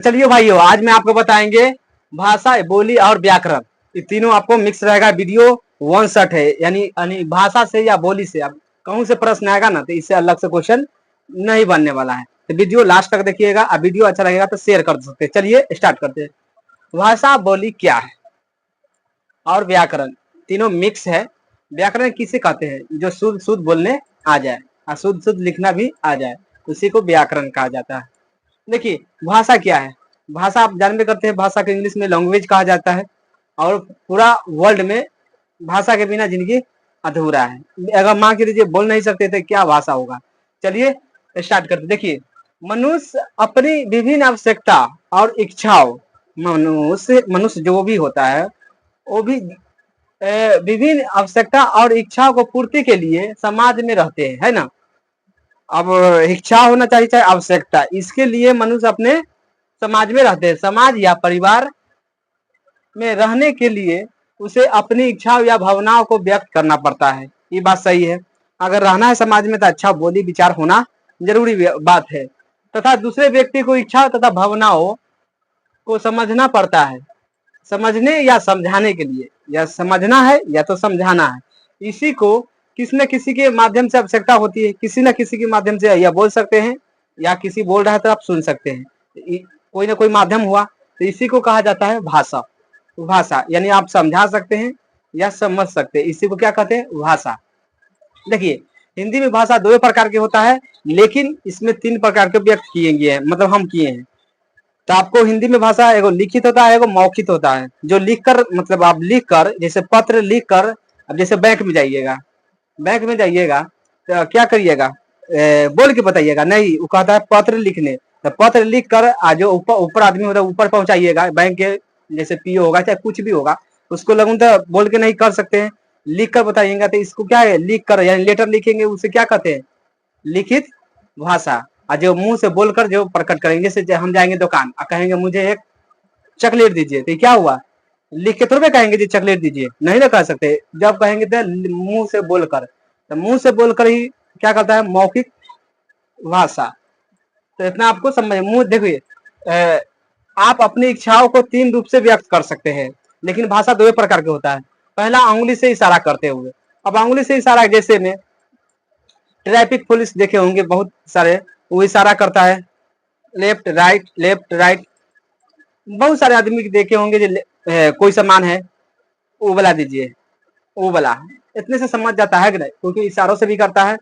चलिए भाइयों, आज मैं आपको बताएंगे भाषा, बोली और व्याकरण। ये तीनों आपको मिक्स रहेगा। वीडियो वन शॉट है, यानी भाषा से या बोली से आप कहूं से प्रश्न आएगा ना, तो इससे अलग से क्वेश्चन नहीं बनने वाला है। तो वीडियो लास्ट तक देखिएगा। अब वीडियो अच्छा लगेगा तो शेयर कर सकते हैं। चलिए स्टार्ट करते हैं। भाषा, बोली क्या है और व्याकरण, तीनों मिक्स है। व्याकरण किसे कहते हैं? जो शुद्ध शुद्ध बोलने आ जाए और शुद्ध शुद्ध लिखना भी आ जाए, उसी को व्याकरण कहा जाता है। देखिए, भाषा क्या है? भाषा आप जानते करते हैं, भाषा के इंग्लिश में लैंग्वेज कहा जाता है। और पूरा वर्ल्ड में भाषा के बिना जिंदगी अधूरा है। अगर मान के लीजिए बोल नहीं सकते थे, क्या भाषा होगा? चलिए स्टार्ट करते। देखिए, मनुष्य अपनी विभिन्न आवश्यकता और इच्छाओं, मनुष्य जो भी होता है वो भी विभिन्न आवश्यकता और इच्छाओं को पूर्ति के लिए समाज में रहते हैं, है ना। अब इच्छा होना चाहिए चाहे आवश्यकता, इसके लिए मनुष्य अपने समाज में रहते हैं। समाज या परिवार में रहने के लिए उसे अपनी इच्छाओं या भावनाओं को व्यक्त करना पड़ता है। ये बात सही है। अगर रहना है समाज में तो अच्छा बोली विचार होना जरूरी बात है, तथा दूसरे व्यक्ति को इच्छा तथा भावनाओं को समझना पड़ता है। समझने या समझाने के लिए, या समझना है या तो समझाना है। इसी को किसी न किसी के माध्यम से आवश्यकता होती है। किसी न किसी के माध्यम से या बोल सकते हैं, या किसी बोल रहा है तो आप सुन सकते हैं। कोई ना कोई माध्यम हुआ, तो इसी को कहा जाता है भाषा। भाषा यानी आप समझा सकते हैं या समझ सकते हैं, इसी को क्या कहते हैं? भाषा। देखिए, हिंदी में भाषा दो प्रकार के होता है, लेकिन इसमें तीन प्रकार के व्यक्त किए गए हैं, मतलब हम किए हैं। तो आपको हिंदी में भाषा एगो लिखित होता है, एगो मौखिक होता है। जो लिखकर, मतलब आप लिखकर, जैसे पत्र लिखकर, अब जैसे बैंक में जाइएगा, बैंक में जाइएगा तो क्या करिएगा? बोल के बताइएगा नहीं, वो कहता है पत्र लिखने। तो पत्र लिख कर आज जो ऊपर आदमी होता है ऊपर पहुंचाइएगा। बैंक के जैसे पीओ होगा चाहे कुछ भी होगा, उसको लगून तो बोल के नहीं कर सकते हैं, लिख कर बताइएगा। तो इसको क्या है? लिख कर, यानी लेटर लिखेंगे, उसे क्या कहते हैं? लिखित भाषा। और जो मुंह से बोलकर जो प्रकट करेंगे, जैसे हम जाएंगे दुकान और कहेंगे मुझे एक चॉकलेट दीजिए, तो क्या हुआ? लिख के थोड़े कहेंगे जी चॉकलेट दीजिए, नहीं ना कह सकते। जब कहेंगे तो मुंह से बोलकर, तो मुंह से बोलकर ही क्या कहता है? मौखिक भाषा। तो इतना आपको समझ। मुंह देखिए, आप अपनी इच्छाओं को तीन रूप से व्यक्त कर सकते हैं, लेकिन भाषा दो प्रकार के होता है। पहला, अंगुली से इशारा करते हुए। अब अंगुली से इशारा, जैसे में ट्रैफिक पुलिस देखे होंगे बहुत सारे, वो इशारा करता है लेफ्ट राइट लेफ्ट राइट। बहुत सारे आदमी देखे होंगे जो कोई सामान है, वो वाला दीजिए, वो वाला। इतने से समझ जाता है कि नहीं, क्योंकि इशारों से भी करता है।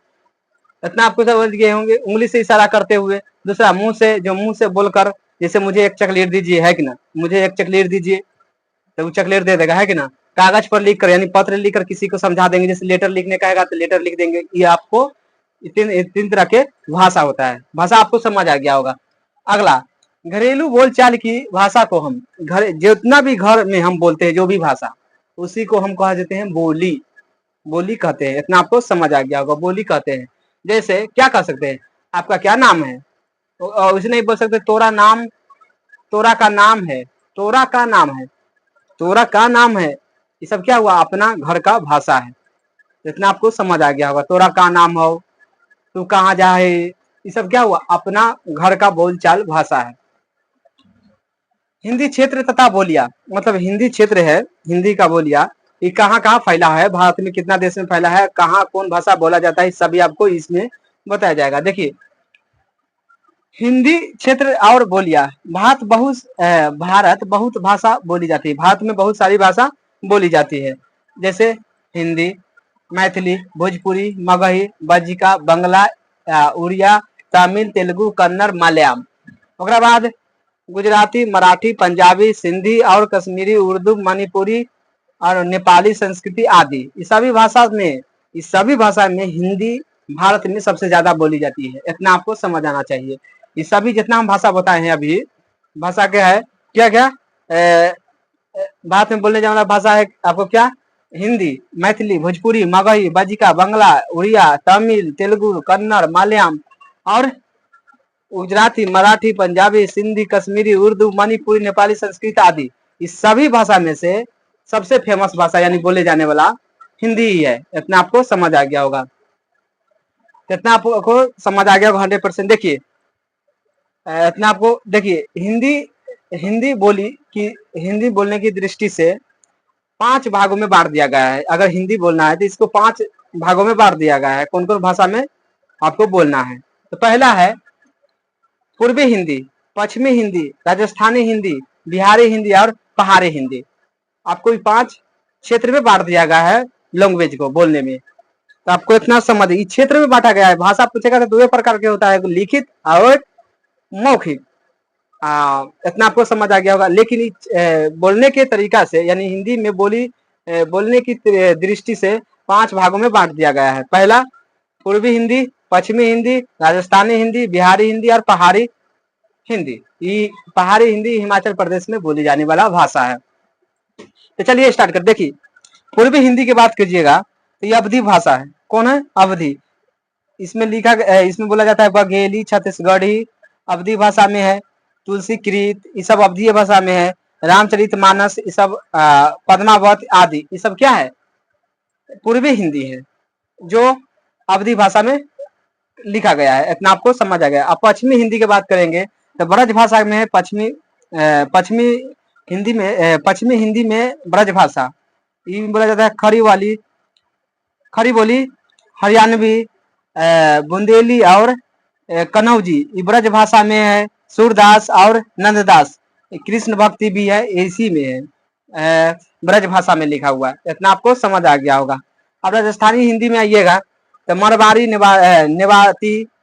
इतना आपको समझ गए होंगे, उंगली से इशारा करते हुए। दूसरा, मुंह से, जो मुंह से बोलकर, जैसे मुझे एक चॉकलेट दीजिए, है कि ना, मुझे एक चॉकलेट दीजिए, तो वो चॉकलेट दे देगा, है कि ना। कागज पर लिख कर, यानी पत्र लिखकर किसी को समझा देंगे, जैसे लेटर लिखने का है तो लेटर लिख देंगे। ये आपको तीन तरह के भाषा होता है। भाषा आपको समझ आ गया होगा। अगला, घरेलू बोलचाल की भाषा को हम घर, जितना भी घर में हम बोलते हैं जो भी भाषा, उसी को हम कहा देते हैं बोली। बोली कहते हैं। इतना आपको समझ आ गया होगा, बोली कहते हैं। जैसे क्या कह सकते हैं? आपका क्या नाम है? तो उसे नहीं बोल सकते तोरा नाम, तोरा का नाम है, तोरा का नाम है, तोरा का नाम है। ये सब क्या हुआ? अपना घर का भाषा है। इतना आपको समझ आ गया होगा। तोरा का नाम हो, तू कहाँ जा है, ये सब क्या हुआ? अपना घर का बोलचाल भाषा है। हिंदी क्षेत्र तथा बोलिया, मतलब हिंदी क्षेत्र है, हिंदी का बोलिया, ये कहाँ कहाँ फैला है, भारत में कितना देश में फैला है, कहाँ कौन भाषा बोला जाता है, सभी आपको इसमें बताया जाएगा। देखिए, हिंदी क्षेत्र और बोलिया। भारत बहुत भाषा बोली जाती है। भारत में बहुत सारी भाषा बोली जाती है, जैसे हिंदी, मैथिली, भोजपुरी, मगही, बज्जिका, बंगला, उड़िया, तमिल, तेलुगु, कन्नड़, मलयालम। ओकरा बाद गुजराती, मराठी, पंजाबी, सिंधी और कश्मीरी, उर्दू, मणिपुरी और नेपाली, संस्कृति आदि। इस सभी भाषा में हिंदी भारत में सबसे ज्यादा बोली जाती है। इतना आपको समझ आना चाहिए। ये सभी जितना हम भाषा बताए हैं अभी, भाषा क्या है? क्या क्या भारत में बोलने जाने वाला भाषा है आपको क्या? हिंदी, मैथिली, भोजपुरी, मगही, बज्जिका, बंगला, उड़िया, तमिल, तेलुगु, कन्नड़, मलयालम और गुजराती, मराठी, पंजाबी, सिंधी, कश्मीरी, उर्दू, मणिपुरी, नेपाली, संस्कृत आदि। इस सभी भाषा में से सबसे फेमस भाषा यानी बोले जाने वाला हिंदी ही है। इतना आपको समझ आ गया होगा। इतना आपको समझ आ गया होगा 100%। देखिए, इतना आपको देखिए, हिंदी हिंदी बोली की हिंदी बोलने की दृष्टि से 5 भागों में बांट दिया गया है। अगर हिंदी बोलना है तो इसको 5 भागों में बांट दिया गया है। कौन कौन भाषा में आपको बोलना है? तो पहला है पूर्वी हिंदी, पश्चिमी हिंदी, राजस्थानी हिंदी, बिहारी हिंदी और पहाड़ी हिंदी। आपको 5 क्षेत्र में बांट दिया गया है लैंग्वेज को बोलने में। तो आपको इतना समझ, इस क्षेत्र में बांटा गया है। भाषा पूछेगा तो 2 प्रकार के होता है, लिखित और मौखिक। इतना आपको समझ आ गया होगा। लेकिन बोलने के तरीका से, यानी हिंदी में बोलने की दृष्टि से 5 भागों में बांट दिया गया है। पहला पूर्वी हिंदी, पश्चिमी हिंदी, राजस्थानी हिंदी, बिहारी हिंदी और पहाड़ी हिंदी। ये पहाड़ी हिंदी हिमाचल प्रदेश में बोली जाने वाला भाषा है। तो चलिए स्टार्ट कर। देखिए, पूर्वी हिंदी की बात कीजिएगा तो ये अवधी भाषा है। कौन है? अवधी। इसमें बोला जाता है बघेली, छत्तीसगढ़ी अवधी भाषा में है। तुलसीकृत ये सब अवधीय भाषा में है। रामचरितमानस ये सब, पद्मावत आदि ये सब क्या है? पूर्वी हिंदी है, जो अवधी भाषा में लिखा गया है। इतना आपको समझ आ गया। अब पश्चिमी हिंदी की बात करेंगे तो ब्रज भाषा में है। पश्चिमी पश्चिमी हिंदी में ब्रज भाषा ये बोला जाता है। खड़ी बोली, हरियाणवी, बुंदेली और कन्नौजी ये ब्रज भाषा में है। सूरदास और नंददास कृष्ण भक्ति भी है, इसी में है, ब्रज भाषा में लिखा हुआ है। इतना आपको समझ आ गया होगा। अब राजस्थानी हिंदी में आइएगा तो मरवाड़ी,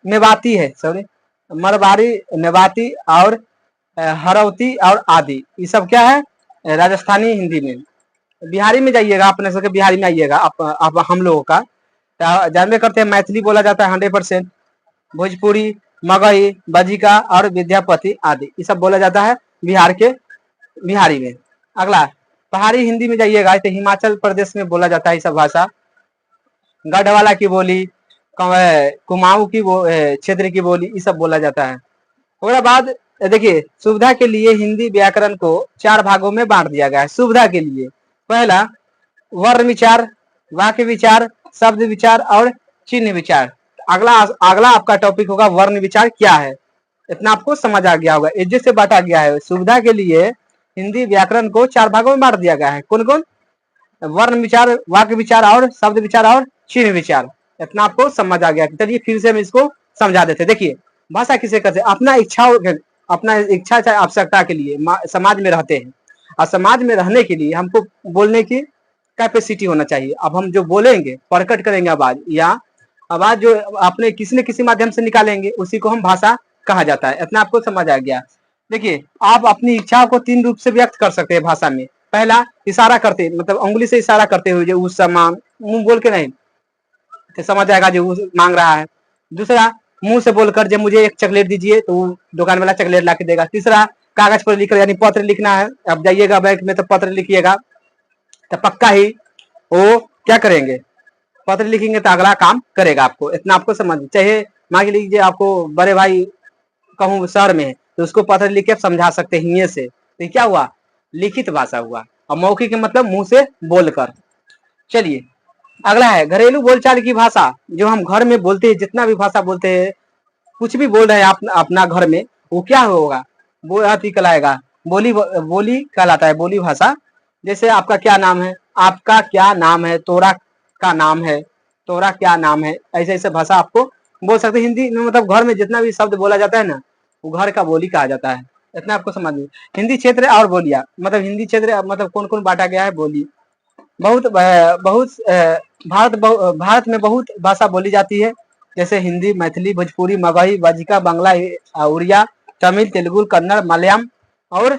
मेवाती है, सॉरी, मरवाड़ी, नेवाती और हरौती और आदि ये सब क्या है? राजस्थानी हिंदी में। बिहारी में जाइएगा, अपने सबके बिहारी में आइएगा आप हम लोगों का जानबे करते हैं मैथिली बोला जाता है 100%। भोजपुरी, मगही, बजिका और विद्यापति आदि ये सब बोला जाता है बिहारी में। अगला पहाड़ी हिंदी में जाइएगा तो हिमाचल प्रदेश में बोला जाता है ये सब भाषा। गढ़वाला की बोली, कुमाऊं की क्षेत्र की बोली ये सब बोला जाता है। उसके बाद देखिए, सुविधा के लिए हिंदी व्याकरण को 4 भागों में बांट दिया गया है। सुविधा के लिए पहला वर्ण विचार, वाक्य विचार, शब्द विचार और चिन्ह विचार। अगला आपका टॉपिक होगा वर्ण विचार क्या है। इतना आपको समझ आ गया होगा। इज्जत से बांटा गया है। सुविधा के लिए हिंदी व्याकरण को 4 भागों में बांट दिया गया है। कौन कौन? वर्ण विचार, वाक्य विचार और शब्द विचार और चिन्ह विचार। इतना आपको समझ आ गया। चलिए फिर से हम इसको समझा देते। देखिए, भाषा किसे कहते हैं? अपना इच्छा चाहे आवश्यकता के लिए समाज में रहते हैं, और समाज में रहने के लिए हमको बोलने की कैपेसिटी होना चाहिए। अब हम जो बोलेंगे, प्रकट करेंगे आवाज, या आवाज जो अपने किसी न किसी माध्यम से निकालेंगे, उसी को हम भाषा कहा जाता है। इतना आपको समझ आ गया। देखिए, आप अपनी इच्छा को 3 रूप से व्यक्त कर सकते हैं भाषा में। पहला इशारा करते, मतलब उंगली से इशारा करते हुए, जो उस सामान मुंह बोल के नहीं तो समझ आएगा जो मांग रहा है। दूसरा मुंह से बोलकर, जब मुझे एक चॉकलेट दीजिए तो दुकान वाला चॉकलेट ला के देगा। तीसरा कागज पर लिखकर, यानी पत्र लिखना है। अब जाइएगा बैंक में तो पत्र लिखिएगा तो पक्का ही वो क्या करेंगे? पत्र लिखेंगे तो अगला काम करेगा आपको। इतना आपको समझ। चाहे मान लीजिए आपको बड़े भाई कहूँ शहर में है तो उसको पत्र लिख के समझा सकते हैं हिंदी से। तो क्या हुआ? लिखित भाषा हुआ। और मौखिक के मतलब मुंह से बोलकर। चलिए अगला है घरेलू बोलचाल की भाषा, जो हम घर में बोलते हैं। जितना भी भाषा बोलते हैं, कुछ भी बोल रहे हैं अपना घर में, वो क्या होगा? वो कहलाएगा बोली कहलाता है, बोली भाषा। जैसे आपका क्या नाम है, आपका क्या नाम है, तोरा का नाम है, तोरा क्या नाम है, ऐसे ऐसे भाषा आपको बोल सकते हैं। हिंदी में मतलब घर में जितना भी शब्द बोला जाता है ना, वो घर का बोली कहा जाता है। इतना आपको समझ में। हिंदी क्षेत्र और बोलियां, मतलब हिंदी क्षेत्र मतलब कौन कौन बांटा गया है? बोली बहुत भारत में बहुत भाषा बोली जाती है। जैसे हिंदी, मैथिली, भोजपुरी, मगही, बजिका, बांग्ला, उड़िया, तमिल, तेलुगु, कन्नड़, मलयालम और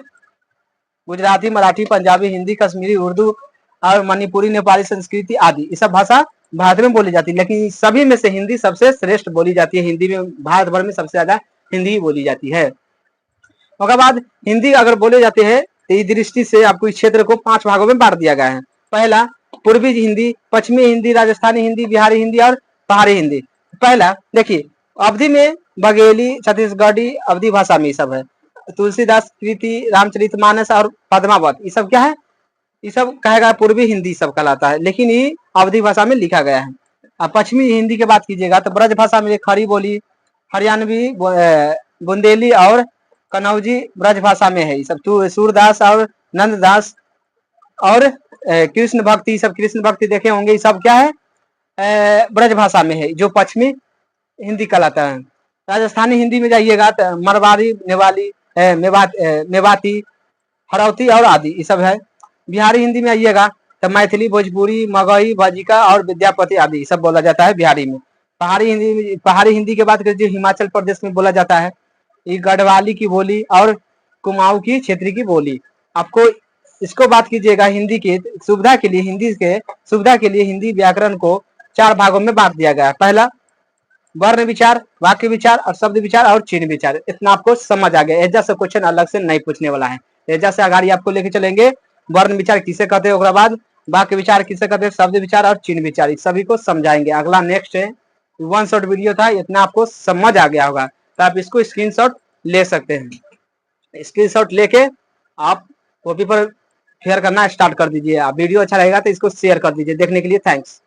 गुजराती, मराठी, पंजाबी, हिंदी, कश्मीरी, उर्दू और मणिपुरी, नेपाली, संस्कृति आदि ये सब भाषा भारत में बोली जाती है। लेकिन सभी में से हिंदी सबसे श्रेष्ठ बोली जाती है। हिंदी में भारत भर में सबसे ज्यादा हिंदी बोली जाती है। उसके बाद हिंदी अगर बोले जाते हैं तो इस दृष्टि से आपको इस क्षेत्र को 5 भागों में बांट दिया गया है। पहला पूर्वी हिंदी, पश्चिमी हिंदी, राजस्थानी हिंदी, बिहारी हिंदी और पहाड़ी हिंदी। पहला देखिए, अवधि में बघेली, छत्तीसगढ़ी अवधि भाषा में सब है। तुलसीदास कृति, रामचरितमानस और पद्मावत ये सब क्या है? ये सब कहेगा पूर्वी हिंदी सब कहलाता है, लेकिन ये अवधि भाषा में लिखा गया है। अब पश्चिमी हिंदी की बात कीजिएगा तो ब्रज भाषा में खड़ी बोली, हरियाणवी, बुंदेली और कनौजी ब्रजभाषा में है। ये सब सूरदास और नंददास और कृष्ण भक्ति, सब कृष्ण भक्ति देखे होंगे, ये सब क्या है ब्रजभाषा में है, जो पश्चिमी हिंदी कहलाता है। राजस्थानी हिंदी में जाइएगा तो मरवाड़ी, नेवाली, मेवाती, हरौती और आदि ये सब है। बिहारी हिंदी में आइएगा तो मैथिली, भोजपुरी, मगही, भजिका और विद्यापति आदि सब बोला जाता है बिहारी में। पहाड़ी हिंदी के बात करें जो हिमाचल प्रदेश में बोला जाता है, ये गढ़वाली की बोली और कुमाऊं की क्षेत्रीय की बोली। आपको इसको बात कीजिएगा हिंदी की सुविधा के लिए, हिंदी व्याकरण को 4 भागों में बांट दिया गया है। पहला वर्ण विचार, वाक्य विचार और शब्द विचार और चिन्ह विचार। इतना आपको समझ आ गया। एजा से क्वेश्चन अलग से नहीं पूछने वाला है। एजा से आगे आपको लेके चलेंगे वर्ण विचार किसे कहते हैं, बाद वाक्य विचार किसे कहते हैं, शब्द विचार और चिन्ह विचार, इस सभी को समझाएंगे। अगला नेक्स्ट है 1 शॉट वीडियो था, इतना आपको समझ आ गया होगा तो आप इसको स्क्रीनशॉट ले सकते हैं। स्क्रीनशॉट लेके आप कॉपी पर शेयर करना स्टार्ट कर दीजिए। आप वीडियो अच्छा रहेगा तो इसको शेयर कर दीजिए। देखने के लिए थैंक्स।